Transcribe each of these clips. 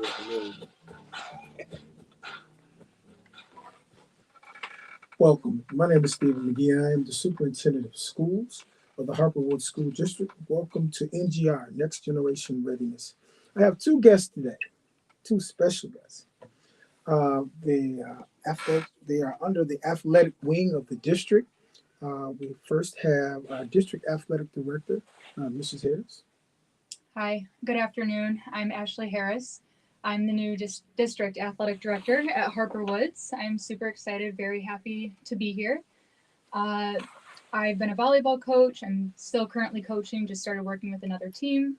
familiar. Welcome. My name is Stephen McGhee. I am the Superintendent of Schools of the Harper School District. Welcome to NGR, Next Generation Readiness. I have two guests today, two special guests. They are under the athletic wing of the district. We first have our district athletic director, Mrs. Harris. Hi, good afternoon. I'm Ashley Harris. I'm the new district athletic director at Harper Woods. I'm super excited, very happy to be here. I've been a volleyball coach. I'm still currently coaching, just started working with another team.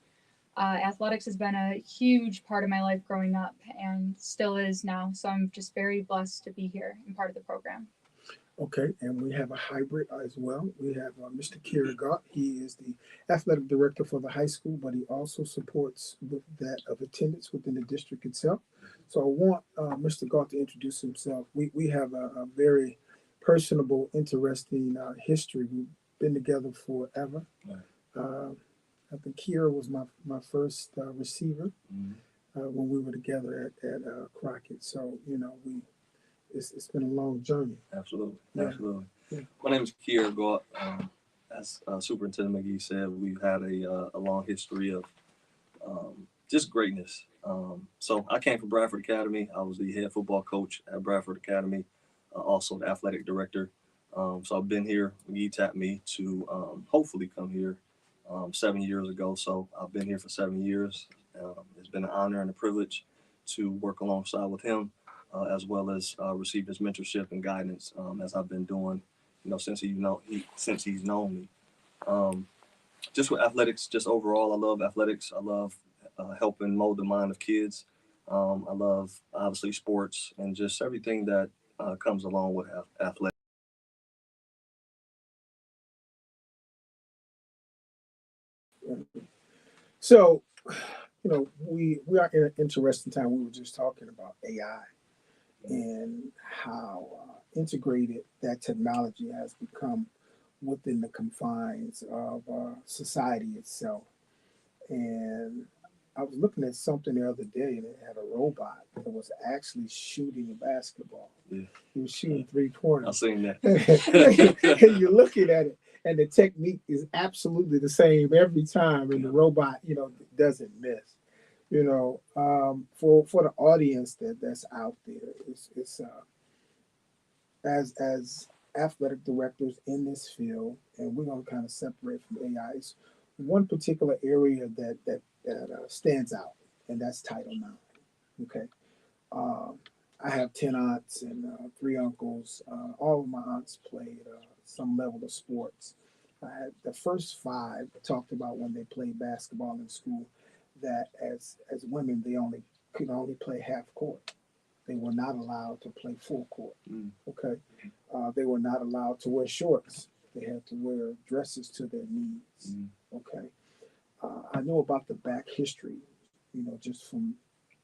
Athletics has been a huge part of my life growing up and still is now. So I'm just very blessed to be here and part of the program. Okay, and we have a hybrid as well. We have Mr. Gaut. He is the athletic director for the high school, but he also supports with that of attendance within the district itself. So I want Mr. Gaut to introduce himself. We have a very personable, interesting history. We've been together forever. I think Kira was my first receiver when we were together at Crockett. So, it's been a long journey. Absolutely. Yeah. Absolutely. Yeah. My name is Gaut. As Superintendent McGhee said, we've had a long history of just greatness. So I came from Bradford Academy. I was the head football coach at Bradford Academy, also the athletic director. So I've been here. McGhee tapped me to hopefully come here 7 years ago. So I've been here for 7 years. It's been an honor and a privilege to work alongside with him. As well as receive his mentorship and guidance as I've been doing, since he's known me. Just with athletics, just overall, I love athletics. I love helping mold the mind of kids. I love obviously sports and just everything that comes along with athletics. So, we are in an interesting time. We were just talking about AI and how integrated that technology has become within the confines of society itself. And I was looking at something the other day, and it had a robot that was actually shooting a basketball. Yeah. He was shooting 3 pointers. I've seen that. And you're looking at it, and the technique is absolutely the same every time, and the robot, doesn't miss. For the audience that's out there, it's as athletic directors in this field, and we're going to kind of separate from AI. It's one particular area that stands out, and that's Title IX. Okay, I have 10 aunts and 3 uncles. All of my aunts played some level of sports. The first 5 talked about when they played basketball in school, that as women they could only play half court. They were not allowed to play full court. Okay, they were not allowed to wear shorts. They had to wear dresses to their knees. Okay, I know about the back history, just from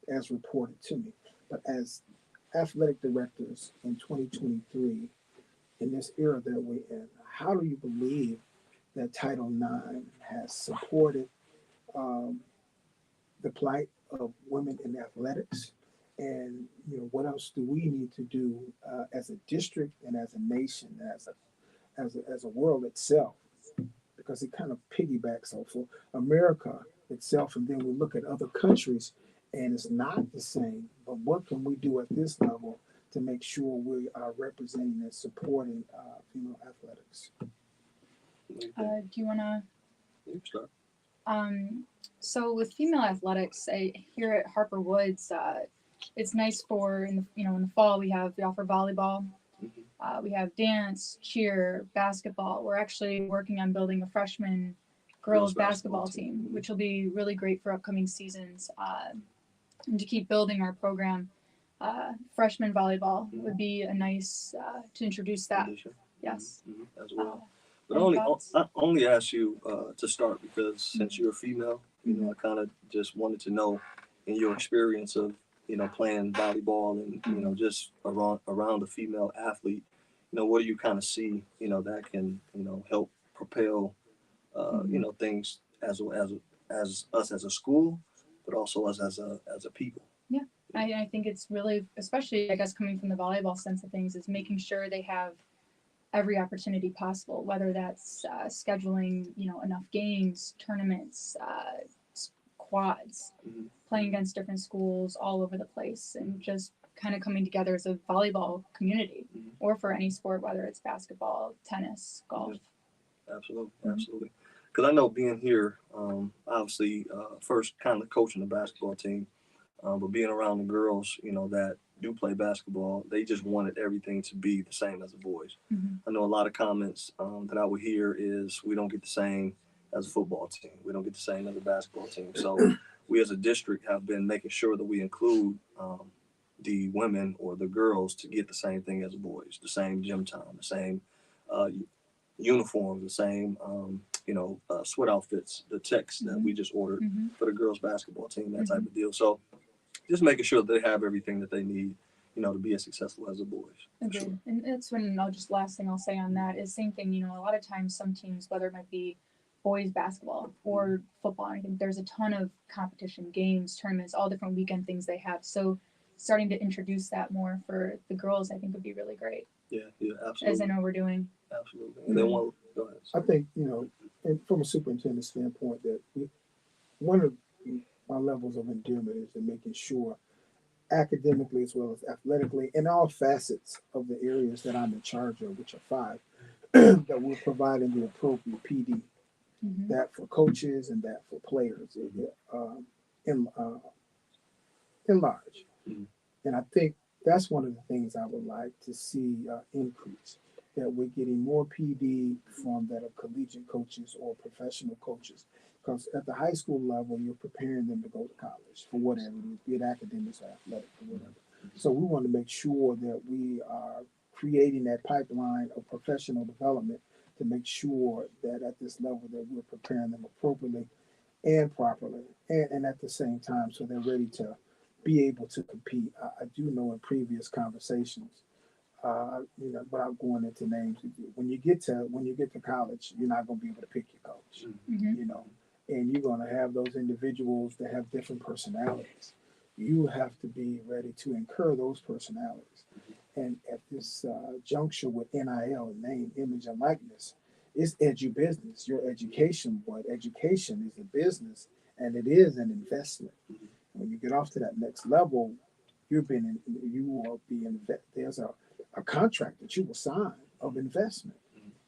as reported to me. But as athletic directors in 2023, in this era that we're in, how do you believe that Title IX has supported the plight of women in athletics, and what else do we need to do as a district and as a nation, as a world itself, because it kind of piggybacks off of America itself, and then we look at other countries and it's not the same. But what can we do at this level to make sure we are representing and supporting female athletics? Do you want to? Start. So with female athletics, here at Harper Woods, it's nice for in the fall we offer volleyball, we have dance, cheer, basketball. We're actually working on building a freshman girls basketball team, which will be really great for upcoming seasons, and to keep building our program. Freshman volleyball would be a nice to introduce that. Yes. As well. But I only ask you to start because since you're a female, I kind of just wanted to know in your experience of playing volleyball and just around a female athlete, what do you kind of see that can help propel things as us as a school, but also us as a people. I think it's really, especially I guess coming from the volleyball sense of things, is making sure they have every opportunity possible, whether that's scheduling, enough games, tournaments, quads, Mhm. playing against different schools all over the place, and just kind of coming together as a volleyball community, Mhm. or for any sport, whether it's basketball, tennis, golf. Absolutely, Mhm. absolutely. Because I know being here, obviously, first kind of coaching the basketball team, but being around the girls, that do play basketball, they just wanted everything to be the same as the boys. Mhm. I know a lot of comments that I would hear is we don't get the same as a football team. We don't get the same as a basketball team. So we as a district have been making sure that we include the women or the girls to get the same thing as the boys, the same gym time, the same uh, uniforms, the same, sweat outfits, the checks that we just ordered Mhm. for the girls basketball team, that type Mhm. of deal. So just making sure that they have everything that they need, to be as successful as the boys. For Agreed. sure. And that's when last thing I'll say on that is same thing, a lot of times some teams, whether it might be boys basketball or football, I think there's a ton of competition, games, tournaments, all different weekend things they have. So starting to introduce that more for the girls, I think would be really great, Yeah, as I absolutely. know we're doing. Absolutely. And then one, go ahead. I think, and from a superintendent standpoint, that one of my levels of endearment is in making sure academically as well as athletically in all facets of the areas that I'm in charge of, which are 5, that we're providing the appropriate PD, Mhm. that for coaches and that for players in, uh, in large. Mhm. And I think that's one of the things I would like to see increase, that we're getting more PD from that are collegiate coaches or professional coaches. Because at the high school level, you're preparing them to go to college for whatever it is, be it academics or athletic or whatever. So we want to make sure that we are creating that pipeline of professional development to make sure that at this level that we're preparing them appropriately and properly, and at the same time, so they're ready to be able to compete. I do know in previous conversations, without going into names, when you get to college, you're not going to be able to pick your coach, Mhm. you know, and you're going to have those individuals that have different personalities. You have to be ready to incur those personalities. And at this juncture with NIL, name, image, and likeness, it's business, your education, but education is a business and it is an investment. When you get off to that next level, there's a contract that you will sign of investment,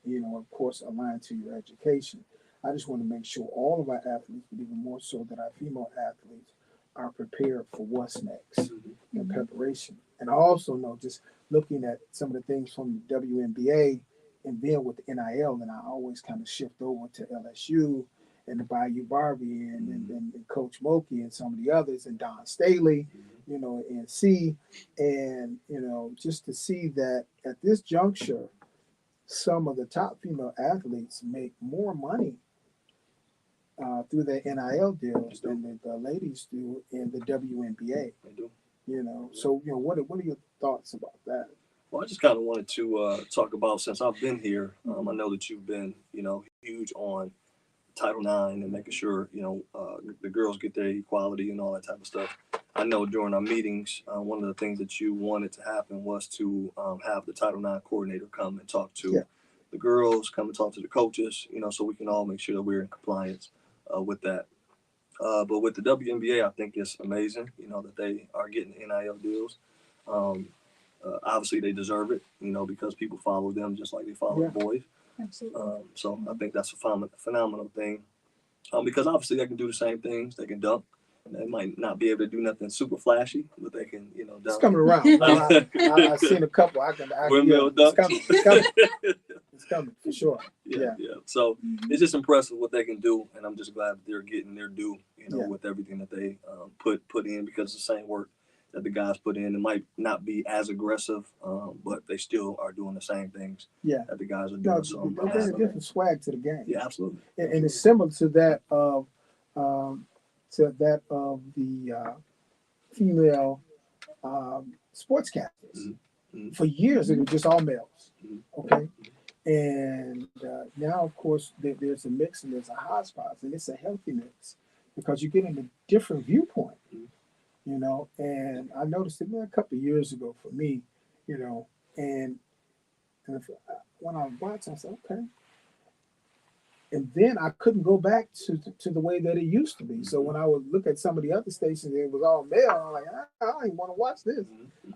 of course, aligned to your education. I just want to make sure all of our athletes, but even more so that our female athletes, are prepared for what's next in preparation. And I also know, just looking at some of the things from the WNBA and then with the NIL, and I always kind of shift over to LSU and the Bayou Barbie and Coach Moki and some of the others and Don Staley, and NC, and just to see that at this juncture, some of the top female athletes make more money through their NIL deals than the ladies do in the WNBA. They do. So what are your thoughts about that? Well, I just kind of wanted to talk about, since I've been here, I know that you've been, huge on Title IX and making sure, the girls get their equality and all that type of stuff. I know during our meetings, one of the things that you wanted to happen was to have the Title IX coordinator come and talk to the girls, come and talk to the coaches, so we can all make sure that we're in compliance with that. But with the WNBA, I think it's amazing, that they are getting NIL deals. Obviously, they deserve it, because people follow them just like they follow the boys. Absolutely. So I think that's a phenomenal thing. Because obviously they can do the same things. They can dunk. They might not be able to do nothing super flashy, but they can, dunk. It's coming around. I've seen a couple. Windmill dunk. It's coming. It's coming for sure. Yeah. So it's just impressive what they can do, and I'm just glad that they're getting their due, with everything that they put in, because it's the same work that the guys put in. It might not be as aggressive, but they still are doing the same things that the guys are doing. So there's a different swag to the game. Yeah, absolutely. And it's similar to that of the female sportscasters. For years, it was just all males. Okay. And now, of course, there's a mix and there's a hodgepodge, and it's a healthy mix because you're getting a different viewpoint you know, and I noticed it a couple of years ago for me, you know, and when I watched, I said, okay. And then I couldn't go back to the way that it used to be. So when I would look at some of the other stations, it was all male. I'm like, I don't even want to watch this.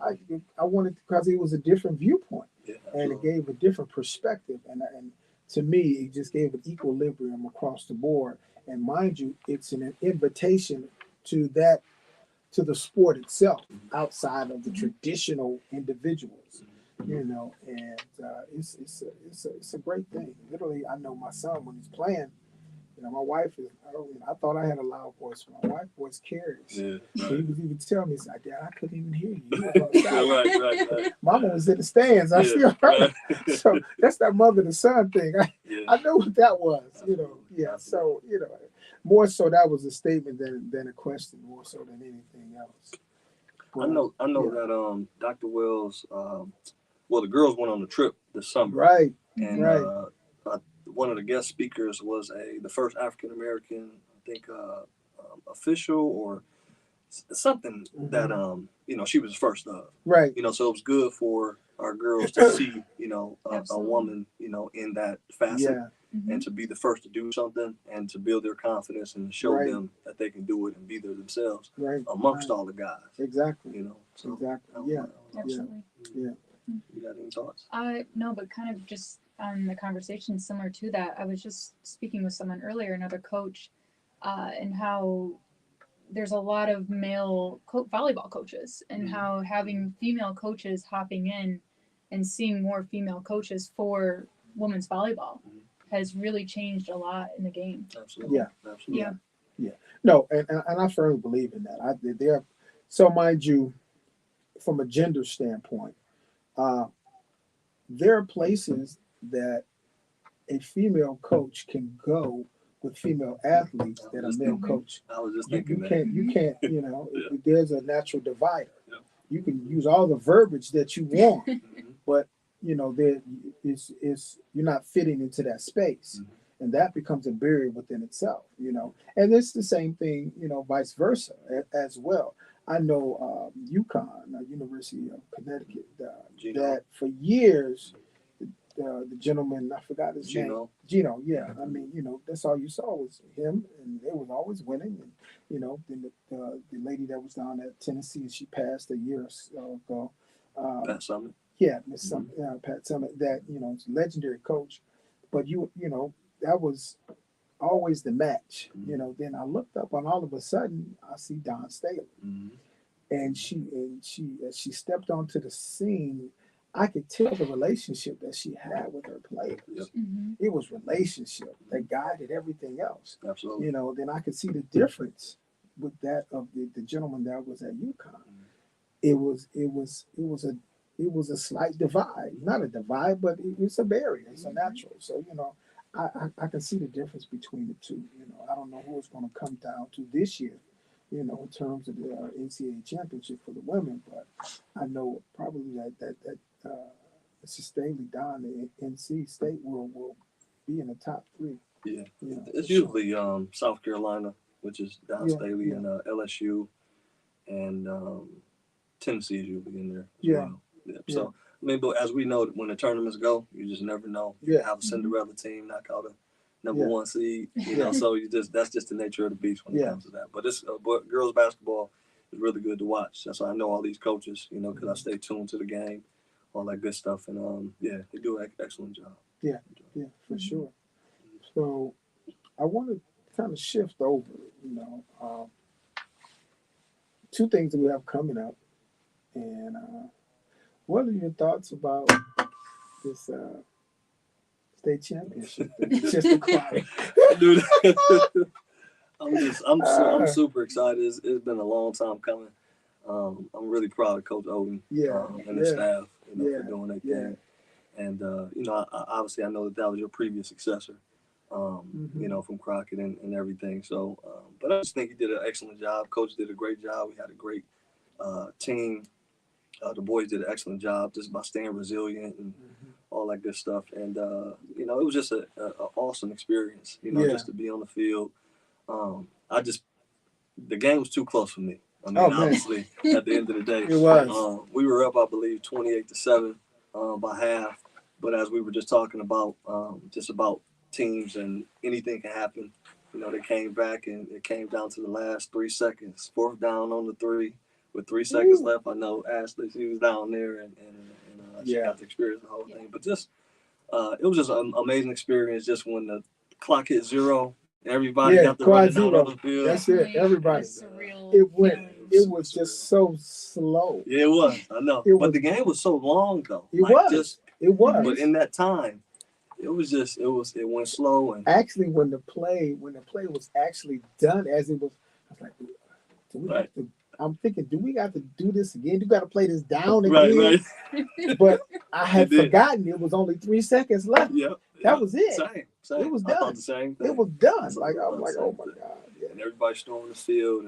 I wanted, because it was a different viewpoint, and it gave a different perspective. And to me, it just gave an equilibrium across the board. And mind you, it's an invitation to the sport itself, outside of the traditional individuals, you know, and it's a great thing. Literally, I know my son when he's playing. You know, my wife is. I thought I had a loud voice. My wife's voice carries. Yeah, So right. he was even telling me, he's like, "Dad, I couldn't even hear you. You were on the side. right. Mama was in the stands. I Yeah, still heard." right. So that's that mother to son thing. Yeah. I know what that was. You know, yeah. So you know, more so that was a statement than a question, more so than anything else. I know yeah. that Dr. Wells, well, the girls went on a trip this summer, Right. and Right. one of the guest speakers was the first African American, I think, official or something that you know, she was first of. Right. You know, so it was good for our girls to see, you know, a Absolutely. woman, you know, in that facet, Yeah. and to be the first to do something and to build their confidence and show Right. them that they can do it and be there themselves Right. amongst Right. all the guys. Exactly. You know, so Exactly. I Yeah. don't know. Absolutely. Yeah. You got any thoughts? No, but kind of just on the conversation similar to that, I was just speaking with someone earlier, another coach, and how there's a lot of male volleyball coaches, and how having female coaches hopping in and seeing more female coaches for women's volleyball has really changed a lot in the game. Absolutely. Yeah. Absolutely. Yeah. No, and I firmly believe in that. There, so mind you, from a gender standpoint, there are places that a female coach can go with female athletes that a male coach. I was just You thinking that. can't, you know, Yeah. there's a natural divider. Yeah. You can use all the verbiage that you want, Mhm. but you know, there is you're not fitting into that space. And that becomes a barrier within itself, you know. And it's the same thing, you know, vice versa as well. I know UConn, University of Connecticut, that for years, the gentleman, I forgot his name. Gino, yeah. I mean, you know, that's all you saw was him, and they was always winning. And you know, then the lady that was down at Tennessee, she passed a year or so ago. Pat Summit. Yeah, Miss Pat Summit. That, you know, it's a legendary coach, but you know, that was always the match. You know, then I looked up, and all of a sudden I see Don Staley, and she as she stepped onto the scene, I could tell the relationship that she had with her players. Yep. It was relationship that guided everything else. Absolutely. You know, then I could see the difference with that of the gentleman that was at UConn. It was a slight divide, not a divide, but it's a barrier. It's a natural. So you know, I can see the difference between the two. You know, I don't know who it's going to come down to this year, you know, in terms of the NCAA championship for the women, but I know probably that Mrs. Staley down at NC State will be in the top three. Yeah, you know, it's for sure. usually South Carolina, which is Don Staley, Yeah. and LSU, and Tennessee is usually in there as Yeah. well. Yeah. So I mean, but as we know, when the tournaments go, you just never know. You Yeah. have a Cinderella team knock out a number Yeah. one seed, you know. So that's just the nature of the beast when it Yeah. comes to that. But this girls basketball is really good to watch. That's why I know all these coaches, you know, because I stay tuned to the game, all that good stuff, and yeah, they do an excellent job. Yeah, for sure. So I want to kind of shift over, you know, two things that we have coming up, and what are your thoughts about this state championship that we just acquired? Dude, I'm super excited. It's been a long time coming. I'm really proud of Coach Oden and the staff, you know, for doing their thing. And you know, obviously I know that was your previous successor, you know, from Crockett and everything. So, but I just think he did an excellent job. Coach did a great job. We had a great team. The boys did an excellent job just by staying resilient and all that good stuff. And you know, it was just an awesome experience. You know, just to be on the field. The game was too close for me. I mean, Oh, man. obviously, at the end of the day, It was. we were up, I believe, 28-7 by half. But as we were just talking about, just about teams and anything can happen. You know, they came back and it came down to the last 3 seconds. Fourth down on the 3 with 3 seconds left. I know Ashley, she was down there and she Yeah. got to experience the whole thing. But just, it was just an amazing experience. Just when the clock hit 0, everybody got to run down on the field. That's it. Everybody. Surreal. It went. It was just so slow. Yeah, it was. I know. It but was- the game was so long though. It was. It was. But in that time, it went slow and Actually, when the play was actually done as it was, I was like, do we have to? I'm thinking, do we have to do this again? Do we got to play this down again? right. But I had It did. forgotten it was only 3 seconds left. Yep. That was it. Same. It was I thought done. the same thing. It was done. That's Like I what was I'm like, saying. oh my god. Yeah. And everybody storming the field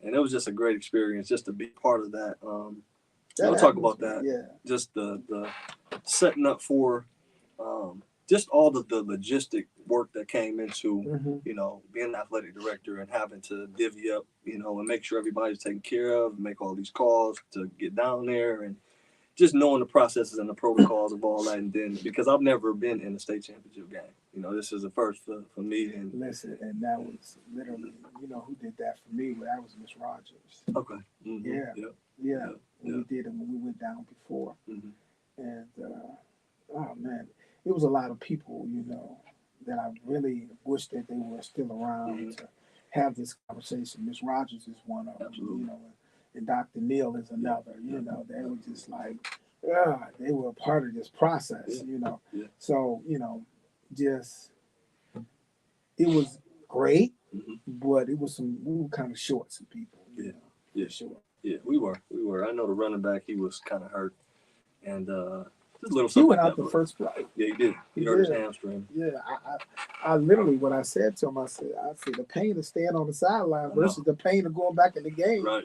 and it was just a great experience just to be part of that. We'll talk about that. Yeah. Just the setting up for just all the logistic work that came into Mhm. you know, being an athletic director and having to divvy up, you know, and make sure everybody's taken care of, make all these calls to get down there and just knowing the processes and the protocols of all that. And then, because I've never been in a state championship game, you know, this is the first for me. And Listen, and that was literally, you know, who did that for me? Well, that was Miss Rogers. okay. Mm-hmm. Yeah. Yep. Yeah. Yeah. We did it when we went down before. Mm-hmm. And oh man, it was a lot of people, you know, that I really wish that they were still around to have this conversation. Miss Rogers is one of them, Absolutely. you know, and Dr. Neal is another. Yeah. You know, they were just like, they were a part of this process. Yeah. You know, Yeah. so you know, just it was great, Mm-hmm. but we were kind of short some people. You Yeah. know, Yeah. short. Yeah, we were. I know the running back, he was kind of hurt. And just little He stuff went like out that. the first play. Yeah, he did. He hurt his hamstring. Yeah, I literally, what I said to him, I said the pain of staying on the sideline versus the pain of going back in the game. Right.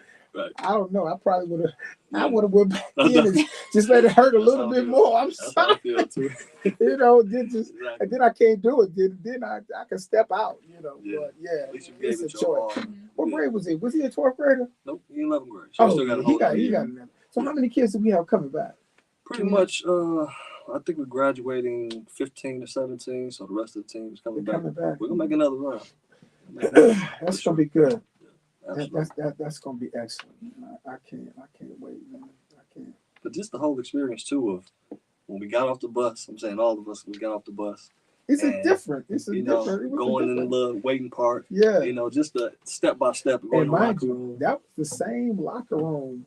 I don't know. I probably would have. Yeah. I would have went back in and just let it hurt a little bit more. I'm That's how I sorry. feel too. You know, then just Exactly. and then I can't do it. Then I can step out. You know, Yeah. but yeah, At least you gave it's a it your all. choice. What Yeah. grade was he? Was he a 12th grader? Nope, he 11th grade. Oh, Still got a he whole got other year. another. So how many kids do we have coming back? Pretty much, I think we're graduating 15 to 17, so the rest of the team is coming They're back. coming back. We're gonna make another run. That's gonna be good. Absolutely. That's gonna be excellent. I can't wait, man. I can't. But just the whole experience too of when we got off the bus. I'm saying all of us, we got off the bus. It's a And, different. It's a You know, different. It was going a in the different. little waiting part. Yeah. You know, just the step by step going And in the mind locker you, room. that was the same locker room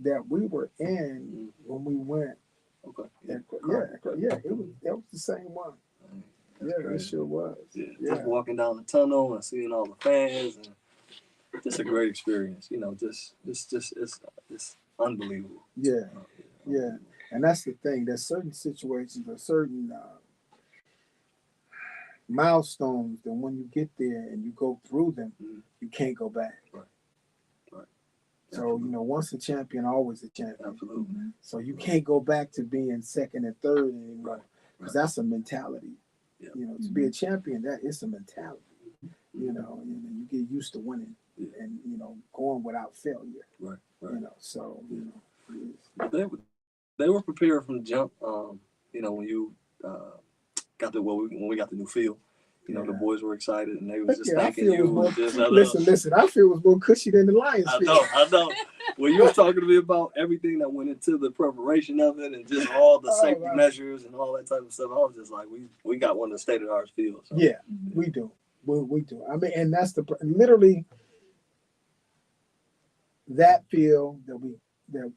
that we were in when we went. Okay. Yeah, that was the same one. That's Yeah, it crazy. sure was. Yeah. Yeah. Just walking down the tunnel and seeing all the fans and just a great experience. You know, just it's unbelievable. Yeah, yeah. And that's the thing. There's certain situations or certain milestones that when you get there and you go through them, Mhm. you can't go back. Right. So, you know, once a champion, always a champion. Absolutely. So you can't go back to being second and third anymore because Right. that's a mentality. Yeah. You know, to be a champion, that is a mentality. You know, and you get used to winning and, you know, going without failure. Right. You know, so, you know, it's- But they were prepared from the jump. You know, when you got when we got the new field, you know, the Yeah. boys were excited and they was just Yeah, I thanking feel you. was more, and just, listen, I feel it was more cushy than the Lions I field. know. When you were talking to me about everything that went into the preparation of it and just all the safety right. measures and all that type of stuff, I was just like, we got one of the state of the art fields. So. Yeah, we do. We do. I mean, and that's literally that field that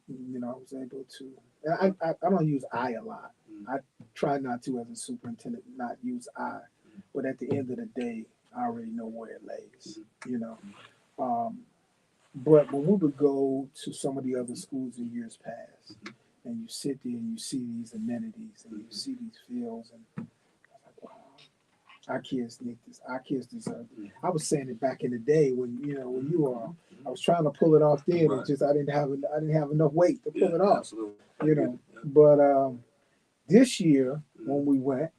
you know I was able to. And I don't use I a lot. I try not to as a superintendent not use I, but at the end of the day, I already know where it lays. You know, but when we would go to some of the other schools in years past, and you sit there and you see these amenities and you see these fields and I'm like, wow. Our kids need this. Our kids deserve it. I was saying it back in the day when you were. I was trying to pull it off then. Right. It just I didn't have enough weight to pull it off. Absolutely. You know. But this year when we went,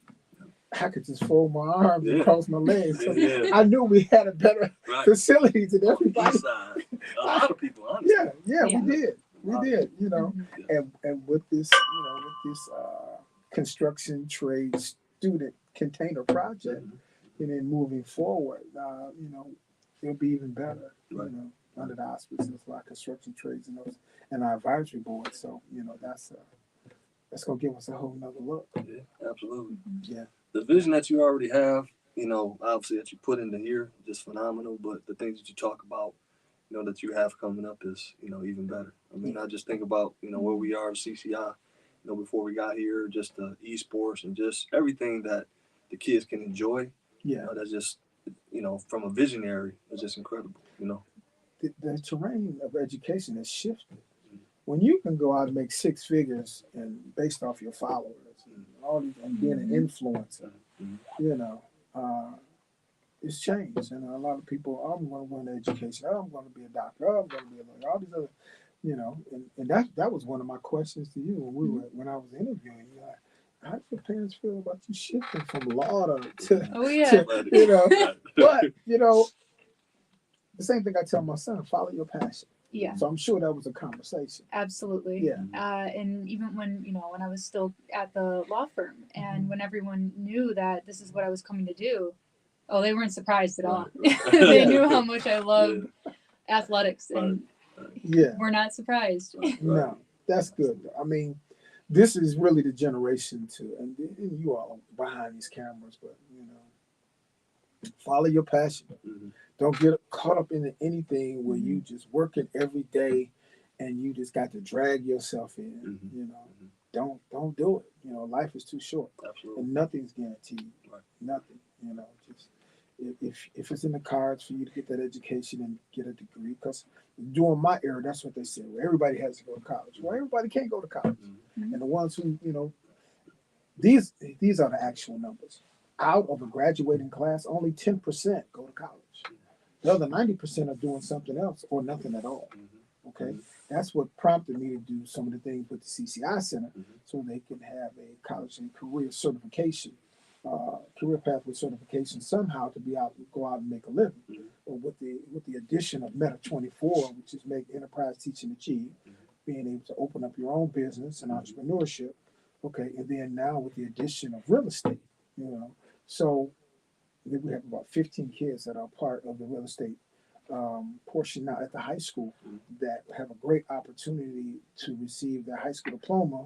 I could just fold my arms and cross my legs. So Yeah. I knew we had a better Right. facility than everybody. East side. A lot of people, honestly. Yeah, Yeah. we did. We did, you know. Mhm. And with this, with this construction trade student container project, and then moving forward, it'll be even better, Right. under the auspices of our construction trades and those and our advisory board. So, that's gonna give us a whole nother look. Yeah, absolutely. Yeah. The vision that you already have, obviously that you put into here, just phenomenal. But the things that you talk about, that you have coming up is, even better. I mean, I just think about, where we are at CCI, before we got here, just the esports and just everything that the kids can enjoy. Yeah. That's just, from a visionary, it's just incredible, The terrain of education has shifted. When you can go out and make six figures and based off your followers and all these, and being an influencer, it's changed. And a lot of people, I'm going to go into education. I'm going to be a doctor. I'm going to be a lawyer. All these other, and that was one of my questions to you when I was interviewing you. How do your parents feel about you shifting from law to Oh yeah. to, but the same thing I tell my son: follow your passion. Yeah. So I'm sure that was a conversation. Absolutely. Yeah. And even when I was still at the law firm and when everyone knew that this is what I was coming to do, they weren't surprised at all. They knew how much I loved athletics and we're not surprised. No, that's good. I mean, this is really the generation and you all are behind these cameras, but follow your passion. Don't get caught up into anything where you just working every day and you just got to drag yourself in. Don't do it. Life is too short. Absolutely. And nothing's guaranteed. Right. Nothing. Just if it's in the cards for you to get that education and get a degree, because during my era, that's what they said. Well, everybody has to go to college. Well, everybody can't go to college. And the ones who, these are the actual numbers. Out of a graduating class, only 10% go to college. The other 90% are doing something else or nothing at all. Okay, that's what prompted me to do some of the things with the CCI Center, so they can have a college and career certification, career pathway certification somehow to be able to go out and make a living. But with the addition of Meta 24, which is make enterprise teach and achieve, being able to open up your own business and entrepreneurship. Okay, and then now with the addition of real estate, so we have about 15 kids that are part of the real estate portion now at the high school that have a great opportunity to receive their high school diploma,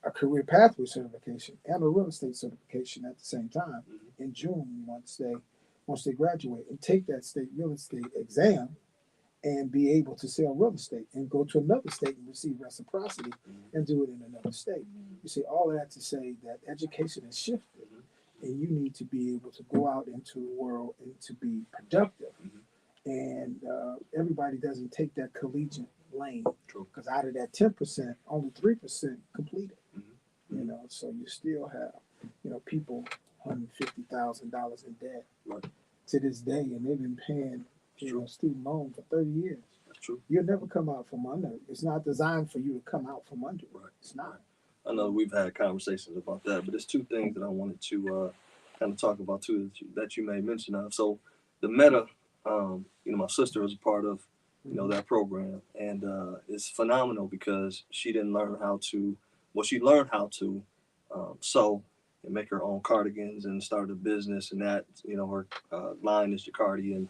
a career pathway certification, and a real estate certification at the same time in June once they graduate and take that state real estate exam and be able to sell real estate and go to another state and receive reciprocity and do it in another state. You see, all of that to say that education has shifted. And you need to be able to go out into the world and to be productive. And everybody doesn't take that collegiate lane. Because out of that 10%, only 3% complete it. So you still have, people $150,000 in debt to this day, and they've been paying student loan for 30 years. That's true. You'll never come out from under it. It's not designed for you to come out from under it. It's not. I know we've had conversations about that, but there's two things that I wanted to kind of talk about too that you made mention of. So the Meta, my sister was a part of, that program, and it's phenomenal because she didn't learn how to. Well, she learned how to sew and make her own cardigans and start a business, and that her line is Jacardi, and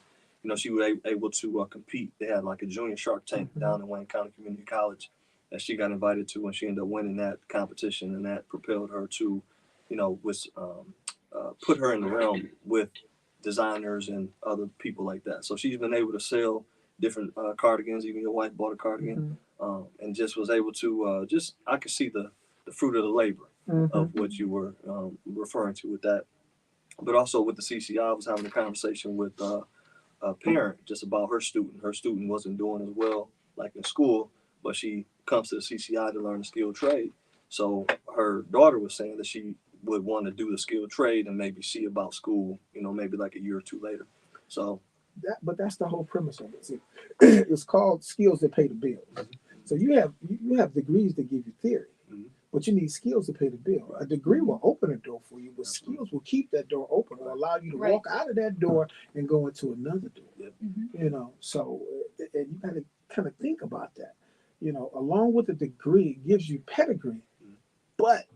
she was able to compete. They had like a junior Shark Tank down in Wayne County Community College that she got invited to, and she ended up winning that competition, and that propelled her to, put her in the realm with designers and other people like that. So she's been able to sell different cardigans. Even your wife bought a cardigan, and just was able to I could see the fruit of the labor of what you were referring to with that. But also with the CCI, I was having a conversation with a parent just about her student. Her student wasn't doing as well like in school, but she comes to the CCI to learn a skilled trade. So her daughter was saying that she would want to do the skilled trade and maybe see about school, maybe like a year or two later. So but that's the whole premise of it. See, it's called skills that pay the bills. So you have degrees that give you theory, but you need skills to pay the bill. A degree will open a door for you, but skills will keep that door open or allow you to Right. walk out of that door and go into another door. Mm-hmm. You know, so and you got to kind of think about that. You know, along with the degree, it gives you pedigree, but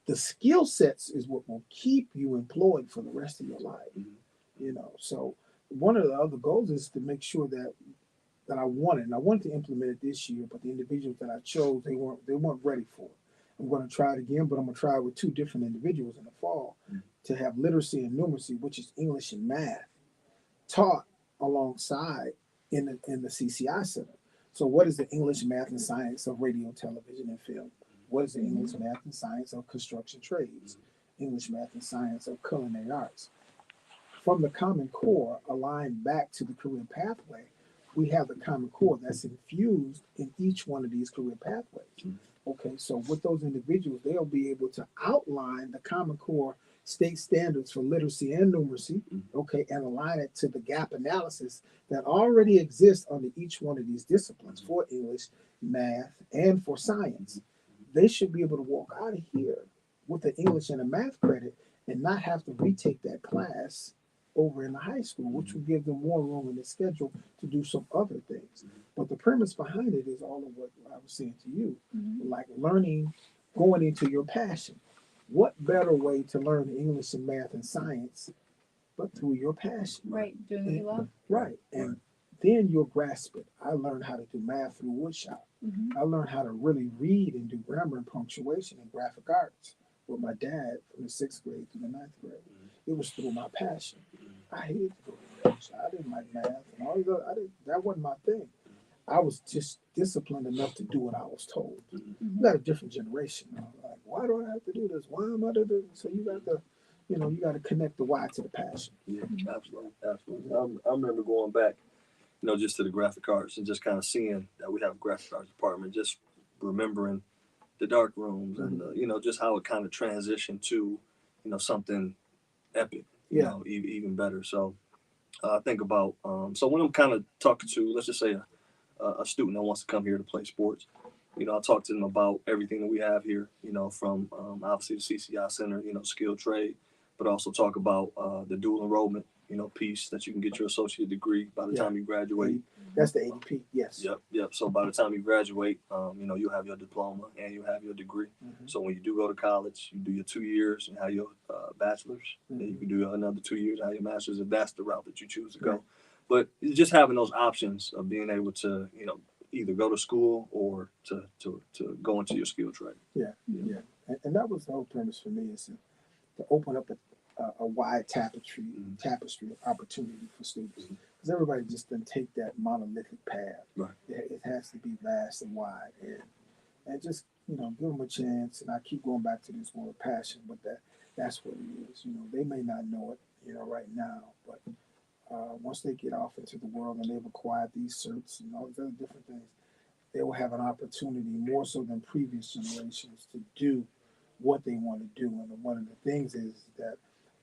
the skill sets is what will keep you employed for the rest of your life. You know, so one of the other goals is to make sure that I wanted, and I wanted to implement it this year, but the individuals that I chose, they weren't ready for it. I'm going to try it again, but I'm going to try it with 2 different individuals in the fall to have literacy and numeracy, which is English and math, taught alongside in the CCI Center. So what is the English, math, and science of radio, television, and film? What is the English, math, and science of construction trades? English, math, and science of culinary arts? From the Common Core aligned back to the career pathway, we have the Common Core that's infused in each one of these career pathways. Okay, so with those individuals, they'll be able to outline the Common Core state standards for literacy and numeracy, okay, and align it to the gap analysis that already exists under each one of these disciplines for English, math, and for science. They should be able to walk out of here with the English and the math credit and not have to retake that class over in the high school, which will give them more room in the schedule to do some other things. But the premise behind it is all of what I was saying to you, like learning, going into your passion. What better way to learn English and math and science but through your passion? Right, doing what you love. Right, and then you'll grasp it. I learned how to do math through woodshop. I learned how to really read and do grammar and punctuation and graphic arts with my dad from the 6th grade to the 9th grade. It was through my passion. I hated to go to college. I didn't like math and all that. That wasn't my thing. I was just disciplined enough to do what I was told. You got a different generation now. Like, why do I have to do this? Why am I doing this? So you got to, you know, you got to connect the why to the passion. Yeah, absolutely, absolutely. I remember going back, you know, just to the graphic arts and just kind of seeing that we have a graphic arts department, just remembering the dark rooms and you know, just how it kind of transitioned to, you know, something epic, you know, even better. So I think about so when I'm kind of talking to, let's just say a student that wants to come here to play sports, you know, I talk to them about everything that we have here, you know, from obviously the CCI Center, you know, skilled trade, but also talk about the dual enrollment, you know, piece that you can get your associate degree by the time you graduate. That's the ADP, yes. Yep. So by the time you graduate, you know, you'll have your diploma and you'll have your degree. So when you do go to college, you do your 2 years and have your bachelor's. And you can do another 2 years and have your master's if that's the route that you choose to go. But just having those options of being able to, you know, either go to school or to go into your skill trade. And that was the whole premise for me, is to open up a wide tapestry of opportunity for students. Because everybody just doesn't take that monolithic path. It has to be vast and wide, and just, you know, give them a chance. And I keep going back to this word passion, but that's what it is. You know, they may not know it, you know, right now, but once they get off into the world and they've acquired these certs and all these other different things, they will have an opportunity more so than previous generations to do what they want to do. And one of the things is that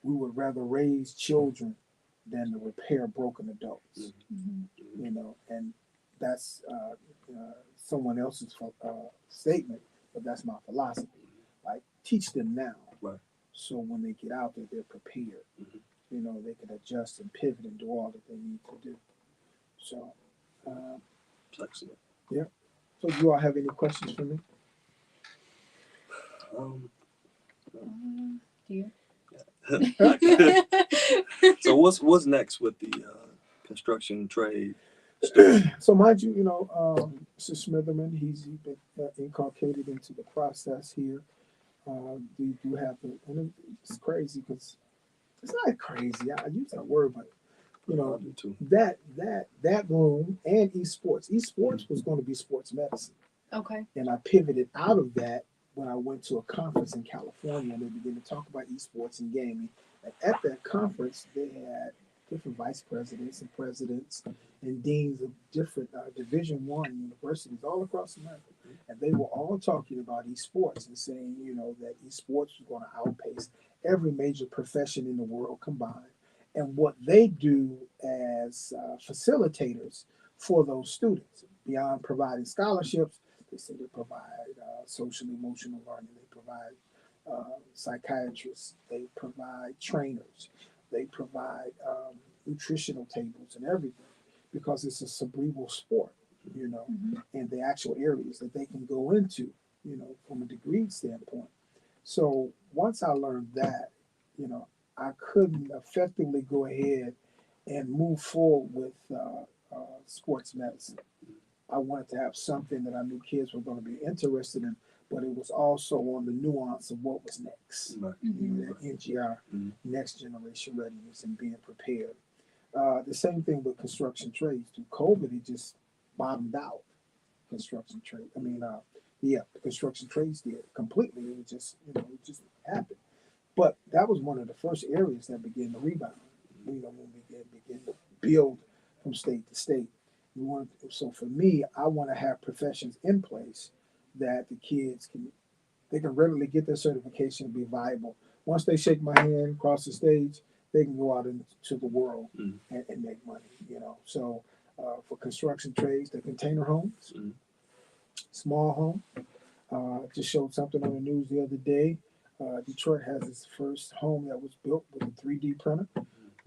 we would rather raise children than to repair broken adults. You know, and that's someone else's statement, but that's my philosophy. Like, teach them now, so when they get out there, they're prepared. You know, they can adjust and pivot and do all that they need to do. So, excellent. Yeah. So, do you all have any questions for me? Do you? So what's next with the construction trade? So mind you, you know, Mr. Smitherman, he's been inculcated into the process here. We do have and it's crazy because it's not crazy. I use that word, but you know, that room and esports. Esports was going to be sports medicine. Okay. And I pivoted out of that when I went to a conference in California, and they began to talk about esports and gaming. And at that conference, they had different vice presidents and presidents and deans of different Division I universities all across America. And they were all talking about esports and saying, you know, that esports was going to outpace every major profession in the world combined. And what they do as facilitators for those students, beyond providing scholarships, They say they provide social emotional learning. They provide psychiatrists. They provide trainers. They provide nutritional tables and everything because it's a cerebral sport, you know, and the actual areas that they can go into, you know, from a degree standpoint. So once I learned that, you know, I couldn't effectively go ahead and move forward with sports medicine. I wanted to have something that I knew kids were going to be interested in, but it was also on the nuance of what was next. Right. You know, that NGR, next generation readiness and being prepared. The same thing with construction trades. Through COVID, it just bottomed out. Construction trade. I mean, the construction trades did completely. It was just, you know, it just happened. But that was one of the first areas that began to rebound. You know, when we begin to build from state to state. So for me, I want to have professions in place that the kids can readily get their certification and be viable. Once they shake my hand, cross the stage, they can go out into the world and make money. You know, so for construction trades, the container homes, small home. Just showed something on the news the other day. Detroit has its first home that was built with a 3D printer,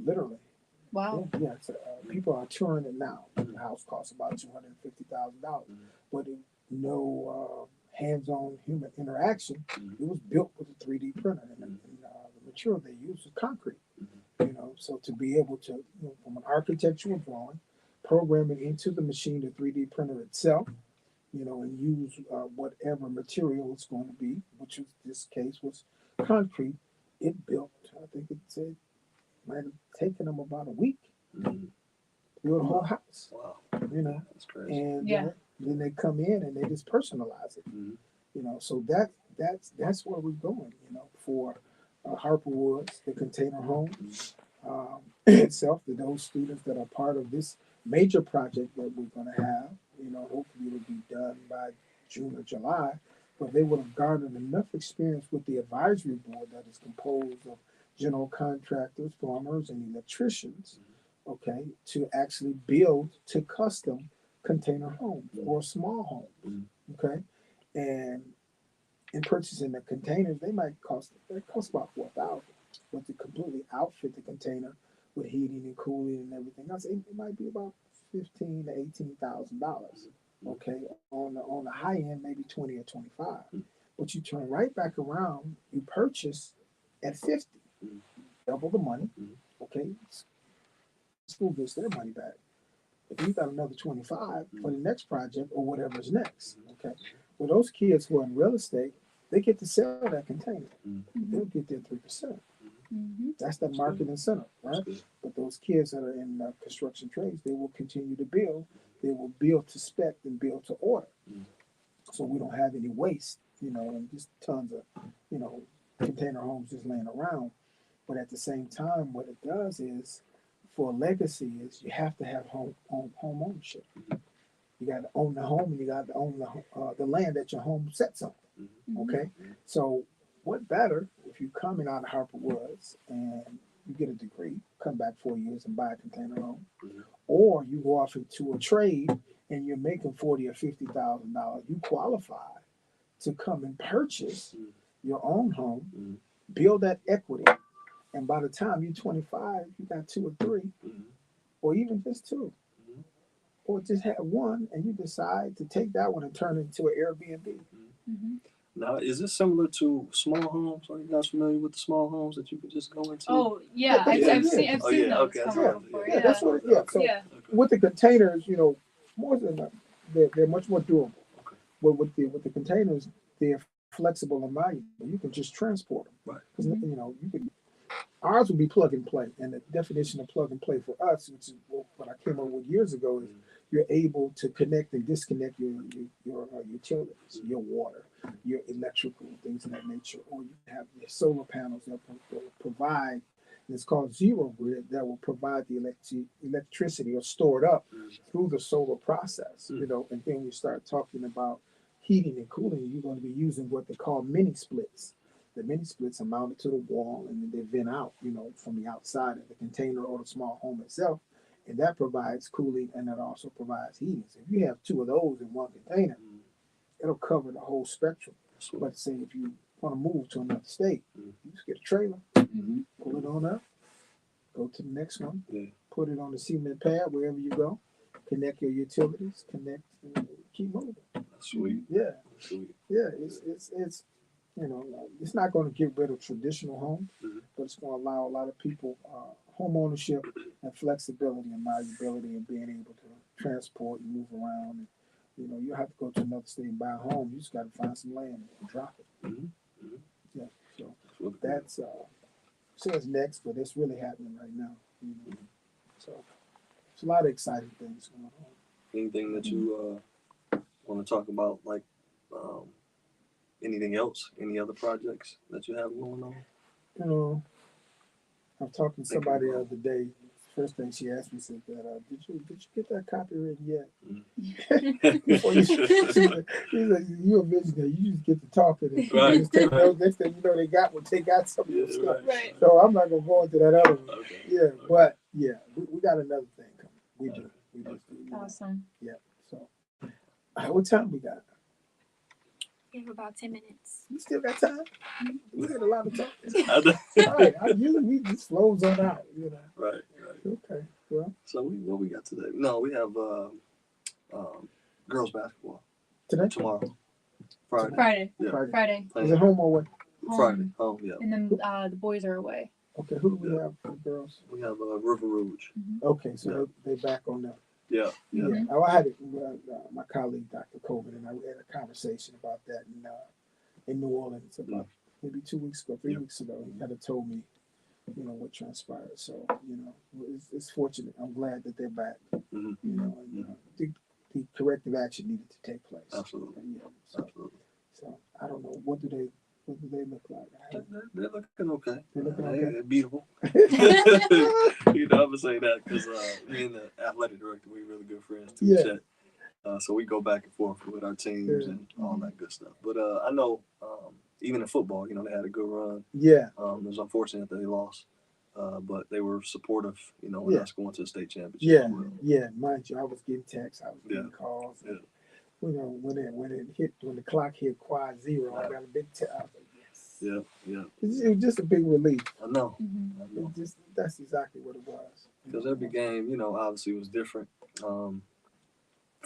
literally. Wow. Yeah. So, people are touring it now. The house costs about $250,000, but no hands-on human interaction. It was built with a 3D printer, and the material they used was concrete. You know, so to be able to, you know, from an architectural drawing, program it into the machine, the 3D printer itself, you know, and use whatever material it's going to be, which in this case was concrete. It built, I think it said, might have taken them about a week to build a whole house. Wow. You know, That's crazy. and Yeah. then they come in and they just personalize it. You know, so that's where we're going. You know, for Harper Woods, the container homes itself, to those students that are part of this major project that we're going to have. You know, hopefully it'll be done by June or July, but they would have garnered enough experience with the advisory board that is composed of general contractors, plumbers, and electricians, okay, to actually build to custom container homes or small homes, okay, and in purchasing the containers, they cost about $4,000, but to completely outfit the container with heating and cooling and everything else, it might be about $15,000 to $18,000. Okay, on the high end, maybe 20 or 25. But you turn right back around, you purchase at 50, double the money. Okay, school gets their money back. But you got another 25 for the next project or whatever's next. Okay, well, those kids who are in real estate, they get to sell that container. They'll get their 3%. That's that market incentive, right? But those kids that are in construction trades, they will continue to build. They will build to spec and build to order. So we don't have any waste, you know, and just tons of, you know, container homes just laying around. But at the same time, what it does is, for legacy, is you have to have home ownership. You got to own the home, and you got to own the land that your home sits on. Okay, so what better if you coming out of Harper Woods and you get a degree, come back 4 years and buy a container home, or you go off into a trade and you're making $40,000 or $50,000, you qualify to come and purchase your own home, build that equity, and by the time you're 25, you got 2 or 3, or even just 2, or just have 1, and you decide to take that one and turn it into an Airbnb. Now, is this similar to small homes? Are you guys familiar with the small homes that you can just go into? Oh yeah, I've seen those come up before. Yeah, that's what. Yeah, so with the containers, you know, more than that, they're much more durable. But with the containers, they're flexible and malleable. You can just transport them. Right. Because you know, you can. Ours would be plug and play, and the definition of plug and play for us, which is what I came up with years ago, is you're able to connect and disconnect your utilities, your water, your electrical, things of that nature, or you have your solar panels that will provide, and it's called zero grid, that will provide the electricity or store it up through the solar process, you know, and then we start talking about heating and cooling, you're going to be using what they call mini splits. The mini splits are mounted to the wall and then they vent out, you know, from the outside of the container or the small home itself. And that provides cooling and that also provides heating. So if you have 2 of those in one container, it'll cover the whole spectrum. Sweet. But say if you want to move to another state, Mhm. you just get a trailer, Mhm. pull it on up, go to the next one, Yeah. put it on the cement pad wherever you go, connect your utilities, connect, and keep moving. That's sweet. Yeah, That's sweet. yeah, it's you know, it's not going to get rid of traditional homes, Mhm. but it's going to allow a lot of people home ownership and flexibility and malleability and being able to transport and move around. And, you know, you have to go to another state and buy a home. You just got to find some land and drop it. Mhm. Mhm. Yeah, so That's really cool. that's says next, but it's really happening right now. You know? Mhm. So it's a lot of exciting things going on. Anything that you want to talk about, like um, anything else? Any other projects that you have going on? You know, I was talking to Thinking somebody the about- other day. First thing she asked me said that, did you get that copywritten yet? Mhm. Before you, she's like, you a visionary. You just get to talking and Right, just take right. notes. Next thing you know, they got some of Yeah, your stuff. Right. So I'm not gonna go into that other one. Okay. Yeah, Okay. but yeah, we got another thing coming. We do. We just do. You know? Awesome. Yeah. So, what time we got? We have about 10 minutes. We still got time. We did a lot of talking. I know. All right. Usually we just flows on out. You know. Right, right. Okay. Well, So what we got today? No, we have girls basketball today. tomorrow. Friday. Friday. Yeah. Friday. Friday. Is it home or what? Friday. Oh yeah. And then the boys are away. Okay. Who do we have for the girls? We have River Rouge. Okay, so they back on that. Yeah. Yeah. Yeah, I had it with my colleague Dr. Coven, and I had a conversation about that in New Orleans about maybe 2 weeks ago, 3 weeks ago. He kind of told me, you know, what transpired. So, you know, it's fortunate. I'm glad that they're back. Mhm. You know, and the corrective action needed to take place. Absolutely. Yeah, so, Absolutely. so I don't know what do they look like. They're looking okay. They're looking They're okay. beatable. You know, I'm gonna say that because me and the athletic director, we really good friends too. Yeah. Chet. So we go back and forth with our teams and all that good stuff. But I know even in football, you know, they had a good run. Yeah, It was unfortunate that they lost, but they were supportive, you know, in us going to the state championship. yeah, as well. yeah. Mind you, I was getting texts, I was getting calls. Yeah. You know, when the clock hit quad zero, I got a big tell. I was like, yes. Yeah, yeah. It was just a big relief. I know. Mm-hmm. I know. It just that's exactly what it was. Because every game, you know, obviously was different.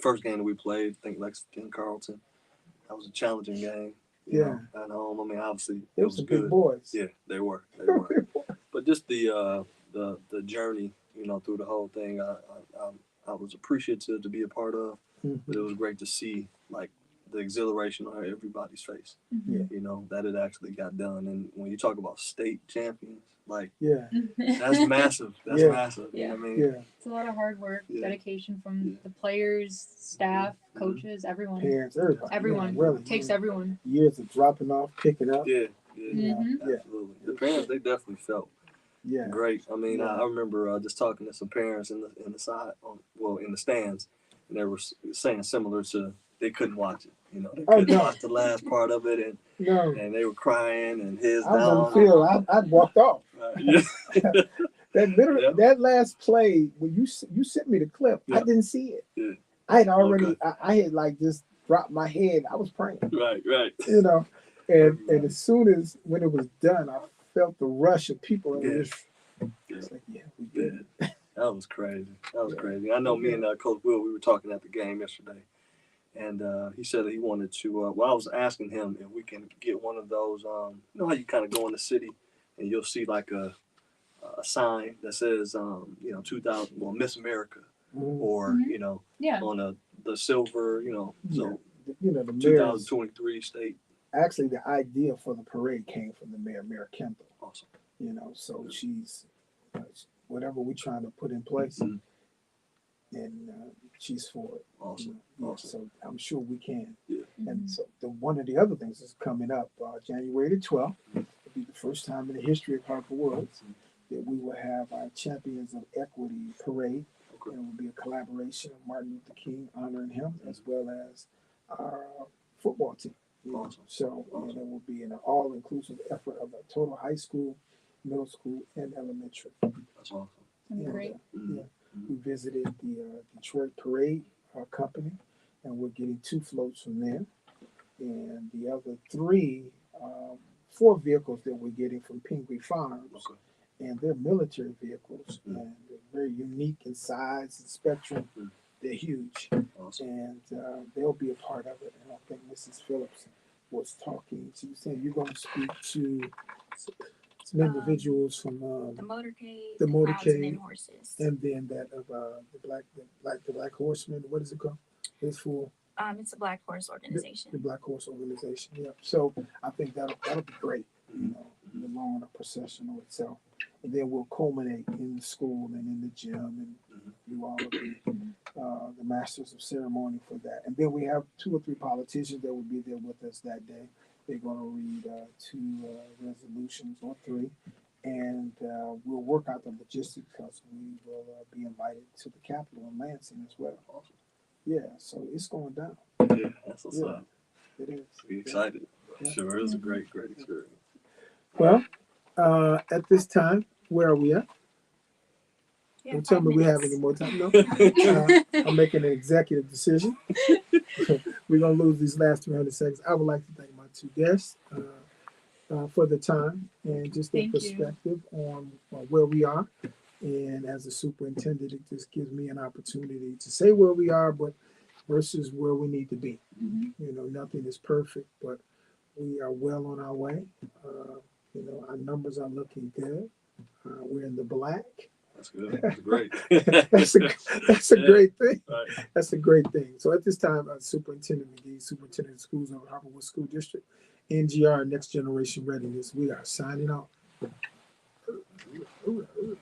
First game that we played, I think Lexington Carlton, that was a challenging game. You know, at home. I mean, obviously It was good. big boys. Yeah, they were. They were. But just the journey, you know, through the whole thing, I was appreciative to be a part of. But it was great to see like the exhilaration on everybody's face. Yeah. You know, that it actually got done. And when you talk about state champions, like Yeah, that's massive. That's Yeah. massive. You know what I mean? yeah. It's a lot of hard work, Yeah. dedication from Yeah. the players, staff, coaches, everyone. Parents, everybody. Everyone. Yeah, really. Takes everyone. Years of dropping off, picking up. Yeah, yeah, Mhm. Yeah. absolutely. The parents, they definitely felt Yeah. great. I mean, Yeah. I remember just talking to some parents in the side, in the stands, and they were saying similar to they couldn't watch it. You know, they couldn't watch the last part of it, No. and they were crying and heads I was down. on the field. I'd walked off. Yeah. That last play when you sent me the clip, I Yeah. didn't see it. Yeah. I had already Okay. I had like just dropped my head. I was praying, Right. you know, and as soon as when it was done, I felt the rush of people. And Yeah. it's like, yeah, we did it. That was crazy. That was Yeah. crazy. I know me and Coach Will, we were talking at the game yesterday, and he said that he wanted to. Well, I was asking him if we can get one of those. You know how you kind of go in the city and you'll see like a sign that says, you know, 2000, well, Miss America, Mhm. or Mhm. you know, Yeah. on the silver, you know, so You know, the mayor's 2023 state. actually the idea for the parade came from the mayor, Mayor Kendall. Awesome. You know, so she's whatever we're trying to put in place, Mhm. and she's for it. Awesome. Yeah, Awesome. so I'm sure we can. Mhm. And so one of the other things is coming up January the 12th. It'll be the first time in the history of Harper Woods that we will have our Champions of Equity parade. Okay. And it will be a collaboration of Martin Luther King honoring him as well as our football team. You know. Awesome. So and it will be an all-inclusive effort of a total high school, middle school, and elementary. That's awesome. That'd be great. Mhm. Yeah. We visited the Detroit Parade Company, and we're getting 2 floats from there. and the other four vehicles that we're getting from Pingree Farms, Okay. and they're military vehicles, Mm. and they're very unique in size and spectrum. Mm. They're huge, Awesome. and they'll be a part of it. And I think Mrs. Phillips was talking. She was saying you're going to speak to some individuals from The motorcade, the the crowds, and motorcade, then horses. and then that of the black horseman. What is it called? It's for It's a Black Horse organization. the Black Horse Organization. Yeah. So I think that'll be great. You know, along the processional itself, and then we'll culminate in the school and in the gym, and you all will be the masters of ceremony for that. And then we have 2 or 3 politicians that will be there with us that day. They're going to read 2 resolutions or 3, and we'll work out the logistics because we will be invited to the Capitol in Lansing as well. Awesome. Yeah, so it's going down. Yeah, that's what's Yeah. up. It is. Be excited. Yeah. Sure, it was a great experience. Well, at this time, where are we at? Yeah, Don't tell 5 me we have minutes. any more time. No, I'm making an executive decision. We're gonna lose these last 300 seconds. I would like to thank my 2 guests for the time and just their Thank you. perspective on where we are. And as a superintendent, it just gives me an opportunity to say where we are, but versus where we need to be. Mhm. You know, nothing is perfect, but we are well on our way. You know, our numbers are looking good. We're in the black. That's good. That's great. That's a great thing. Right. That's a great thing. So at this time, Superintendent McGhee, Superintendent of Schools of Harper School District, NGR, Next Generation Readiness, we are signing off. Ooh, ooh, ooh.